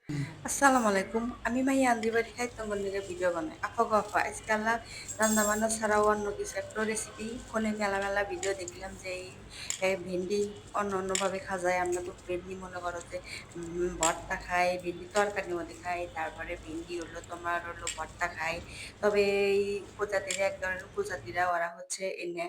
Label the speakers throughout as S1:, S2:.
S1: আসসালামু আলাইকুম। আমি মাইয়া আন্দি বাড়ি খাইতাম বন্ধুরা ভিডিও বানাই। আপা গো আপা আজকে আল্লাহ রান্না বান্না ছাড়াও অন্য কিছু একটা রেসিপি ফোনে মেলা মেলা ভিডিও দেখলাম যে এই ভেন্ডি অন্য অন্যভাবে খাওয়া যায়। আমরা তো ভেন্ডি মনে করো যে ভর্তা খাই, ভেন্ডি তরকারির মধ্যে খাই, তারপরে ভেন্ডি হলো তোমার হলো ভর্তা খাই। তবে এই উপজাতিরা এক ধরনের উপজাতিরা ওরা হচ্ছে এনে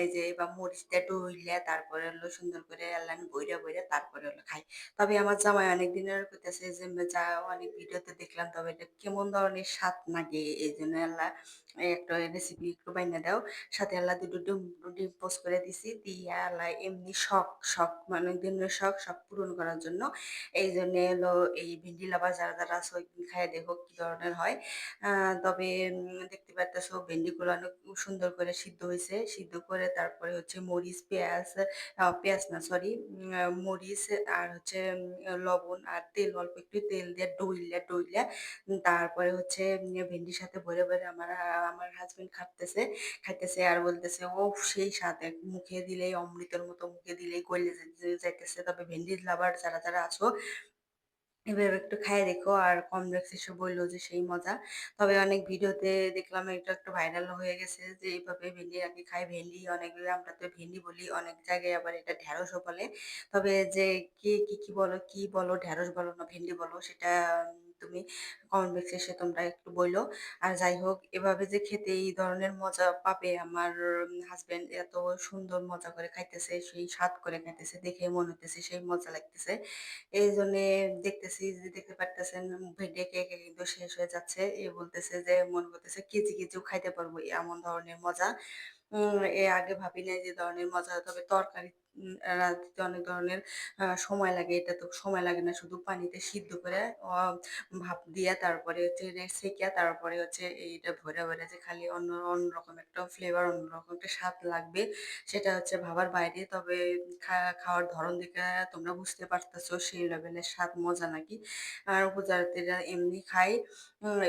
S1: এই যে বা মরিচ দিয়ে ডইলা তারপরে হলো সুন্দর করে আল্লাহ বইরা বইরা তারপরে হলো খাই। তবে আমার জামাই অনেক দিনের কইতাছে যে যা অনেক ভিডিওতে দেখলাম তবে এটা কেমন ধরনের স্বাদ লাগে এই জন্য আল্লাহ এই একটা রেসিপি একটু বাইনা দাও সাথে আল্লাহ দুটো ডিম ডিম পোস্ট করে দিছি দিয়া আল্লাহ এমনি শখ মানে দিনের শখ পূরণ করার জন্য এই জন্য হলো এই ভিন্ডি লাভার যারা যারা আছে একদিন খাইয়ে দেখো কি ধরনের হয়। তবে দেখতে পারতেছো ভেন্ডিগুলো অনেক সুন্দর করে সিদ্ধ হয়েছে, সিদ্ধ করে তারপরে হচ্ছে মরিচ পেঁয়াজ পেঁয়াজ না সরি মরিচ আর হচ্ছে লবণ আর তেল অল্প একটু তেল দিয়ে ডইলা তারপরে হচ্ছে ভেন্ডির সাথে ভরে ভরে আমার হাজবেন্ড খাইতেছে আর বলতেছে ও সেই স্বাদ এক মুখে দিলেই অমৃতের মতো মুখে দিলেই গলে যাইতেছে। তবে ভেন্ডির লাভার যারা যারা আছো এভাবে একটু খাইয়ে দেখো আর কমপ্লেক্স এসে বললো যে সেই মজা। তবে অনেক ভিডিওতে দেখলাম এটা একটু ভাইরাল হয়ে গেছে যে এইভাবে ভেন্ডি নাকি খায়। ভেন্ডি অনেক আমরা তো ভেন্ডি বলি, অনেক জায়গায় আবার এটা ঢেঁড়সও বলে। তবে যে কি বলো ঢেঁড়স বলো না ভেন্ডি বলো সেটা তুমি কমেন্ট বক্সে এসে তোমরা একটু বইলো। আর যাই হোক এভাবে যে খেতে এই ধরনের মজা পাবে আমার হাজবেন্ড এত সুন্দর মজা করে খাইতেছে, সেই স্বাদ করে খাইতেছে দেখে মনে হইতেছে সেই মজা লাগতেছে। এই জন্যে দেখতেছি যে দেখতে পারতেছেন ভেন্ডি একে একে কিন্তু শেষ হয়ে যাচ্ছে। এ বলতেছে যে মনে করতেছে কেজিও খাইতে পারবো এমন ধরনের মজা। এর আগে ভাবি নাই যে ধরনের মজা। তবে তরকারি রাঁধতে অনেক ধরনের সময় লাগে। এটা তো সময় লাগে না। শুধু পানিতে সিদ্ধ করে ভাপ দিয়া তারপরে হচ্ছে সেঁকে তারপরে হচ্ছে এইটা ভইরা যে খালি অন্যরকম একটা ফ্লেভার, অন্যরকম একটা স্বাদ লাগবে। সেটা হচ্ছে ভাবার বাইরে। তবে খাওয়ার ধরন দেখে তোমরা বুঝতে পারতেছো সেই লেভেলের স্বাদ মজা নাকি। আর উপজাতিরা এমনি খায়।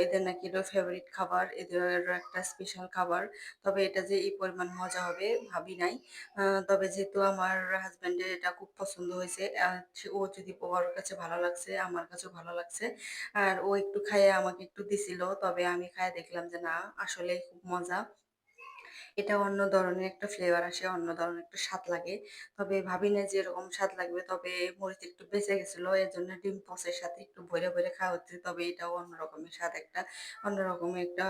S1: এদের নাকি এটা ফেভারিট খাবার, এদের একটা স্পেশাল খাবার। তবে এটা যে এই পরিমাণ মজা হবে ভাবি নাই। তবে যেহেতু আমার হাসব্যান্ডের এটা খুব পছন্দ হয়েছে, ও যদি ওর কাছে ভালো লাগছে, আমার কাছেও ভালো লাগছে। আর ও একটু খাইয়ে আমাকে একটু দিছিল। তবে আমি খাইয়ে দেখলাম যে না আসলেই খুব মজা। এটা অন্য ধরনের একটা ফ্লেভার আসে, অন্য ধরনের একটা স্বাদ লাগে। তবে ভাবি না যে এরকম স্বাদ লাগবে। তবে মরিচ একটু বেঁচে গেছিল। এজন্য ডিম পোচের সাথে একটু ভইরা খাওয়া হচ্ছে। তবে এটাও অন্য রকমের স্বাদ একটা, অন্য রকমের একটা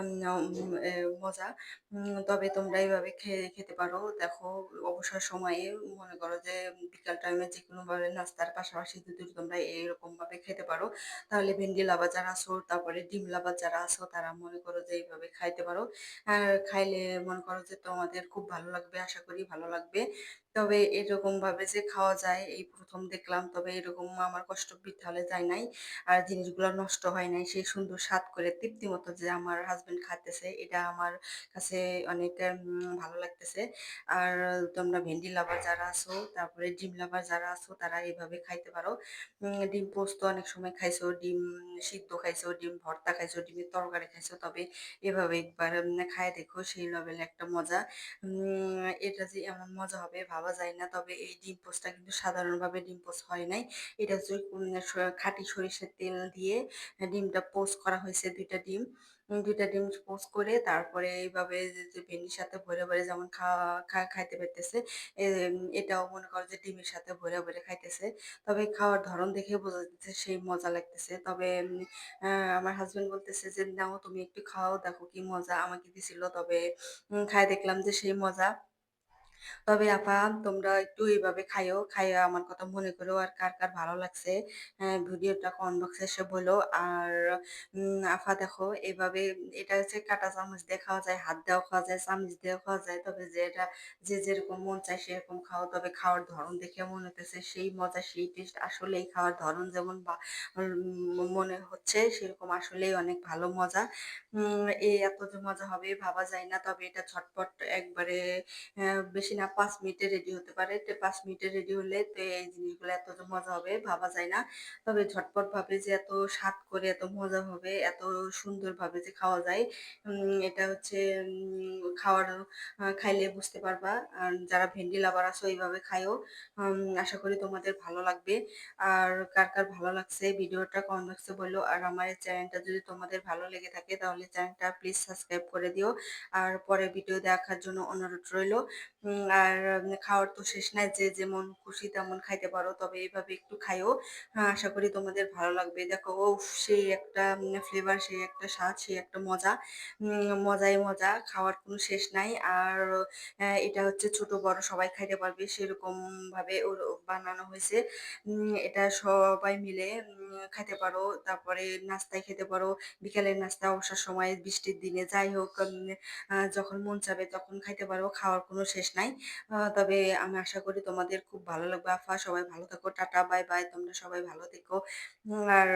S1: উম এ মজা। তবে তোমরা এভাবে খেতে পারো। দেখো অবসর সময়ে মনে করো যে বিকাল টাইমে যেকোনোভাবে নাস্তার পাশাপাশি যদি তোমরা এরকমভাবে খেতে পারো, তাহলে ভেন্ডি লাভার যারা আছো, তারপরে ডিম লাভার যারা আছো তারা মনে করো যে এইভাবে খাইতে পারো। আর খাইলে মনে করো যে তোমাদের খুব ভালো লাগবে, আশা করি ভালো লাগবে। তবে এরকম ভাবে যে খাওয়া যায় এই প্রথম দেখলাম। তবে এরকম আমার কষ্ট বৃথালে যায় নাই আর জিনিসগুলো নষ্ট হয় নাই। সেই সুন্দর স্বাদ করে তৃপ্তি মতো যে আমার হাজবেন্ড খাইতেছে এটা আমার কাছে অনেক ভালো লাগতেছে। আর তোমরা ভেন্ডি লাভার যারা আছো, তারপরে ডিম লাভার যারা আছো তারা এইভাবে খাইতে পারো। ডিম পোস্ত অনেক সময় খাইছো, ডিম সিদ্ধ খাইছো, ডিম ভর্তা খাইছো, ডিমের তরকারি খাইছো। তবে এভাবে একবার খায়ে দেখো সেই লেভেলে একটা মজা। এটা যে এমন মজা হবে ভাবা যায় না। তবে এই ডিম পোস্টটা কিন্তু সাধারণভাবে ডিম পোস্ট হয় নাই। এটা হচ্ছে খাঁটি সরিষার তেল দিয়ে ডিমটা পোস্ট করা হয়েছে ২ টা ডিম। ২ টা ডিম পোস্ট করে তারপরে এইভাবে যে ভেন্ডির সাথে ভরে যেমন খাইতে পারতেছে, এটাও মনে করো যে ডিমের সাথে ভরে খাইতেছে। তবে খাওয়ার ধরন দেখে বোঝা যাচ্ছে সেই মজা লাগতেছে। তবে আমার হাসব্যান্ড বলতেছে যে, "নাও তুমি একটু খাও, দেখো কি মজা।" আমাকে দিছিল। তবে খাইয়া দেখলাম যে সেই মজা। তবে আপা তোমরা একটু এভাবে খাইও, খাইয়া আমার কথা মনে করো। আর কার ভালো লাগছে ভিডিওটা কমেন্ট বক্সে এসে বলো। আর আপা দেখো এভাবে এটা হচ্ছে কাঁটা চামচ দিয়ে খাওয়া যায়, হাত দিয়েও খাওয়া যায়, চামচ দিয়েও খাওয়া যায়। তবে যে যেরকম মন চায় সেরকম খাও। তবে খাওয়ার ধরন দেখে মনে হইতেছে সেই মজা, সেই টেস্ট আসলেই খাওয়ার ধরন যেমন মনে হচ্ছে সেরকম আসলেই অনেক ভালো মজা। এই এত যে মজা হবে ভাবা যায় না। তবে এটা ঝটপট একবারে বেশ বেশি না ৫ মিনিটে রেডি হতে পারে। তো ৫ মিনিটে রেডি হলে তো এই জিনিসগুলো এত যে মজা হবে ভাবা যায় না। তবে ঝটপটভাবে যে এত স্বাদ করে এত মজা হবে, এত সুন্দরভাবে যে খাওয়া যায়, এটা হচ্ছে খাইলে বুঝতে পারবা। আর যারা ভেন্ডি লাভার আছো এইভাবে খাইও। আশা করি তোমাদের ভালো লাগবে। আর কার ভালো লাগছে ভিডিওটা কমেন্ট বক্সে বলো। আর আমার এই চ্যানেলটা যদি তোমাদের ভালো লেগে থাকে তাহলে চ্যানেলটা প্লিজ সাবস্ক্রাইব করে দিও। আর পরের ভিডিও দেখার জন্য অনুরোধ রইলো। আর খাওয়ার তো শেষ নাই, যে যেমন খুশি তেমন খাইতে পারো। তবে এইভাবে একটু খাইও। আশা করি তোমাদের ভালো লাগবে। দেখো উফ! সেই একটা ফ্লেভার, সেই একটা স্বাদ, সেই একটা মজা। মজাই মজা। খাওয়ার কোনো শেষ নাই। আর এটা হচ্ছে ছোট বড় সবাই খাইতে পারবে সেরকমভাবে বানানো হইছে। এটা সবাই মিলে খাইতে পারো। তারপরে নাস্তায় খেতে পারো। বিকালের নাস্তা, অবসর সময়ে, বৃষ্টির দিনে যাই হোক যখন মন চাবে তখন খাইতে পারো। খাওয়ার কোনো শেষ নাই। তবে আমি আশা করি তোমাদের খুব ভালো লাগবে। সবাই ভালো থাকো। Ta-ta, bye, bye. তোমরা সবাই ভালো থেকো। আর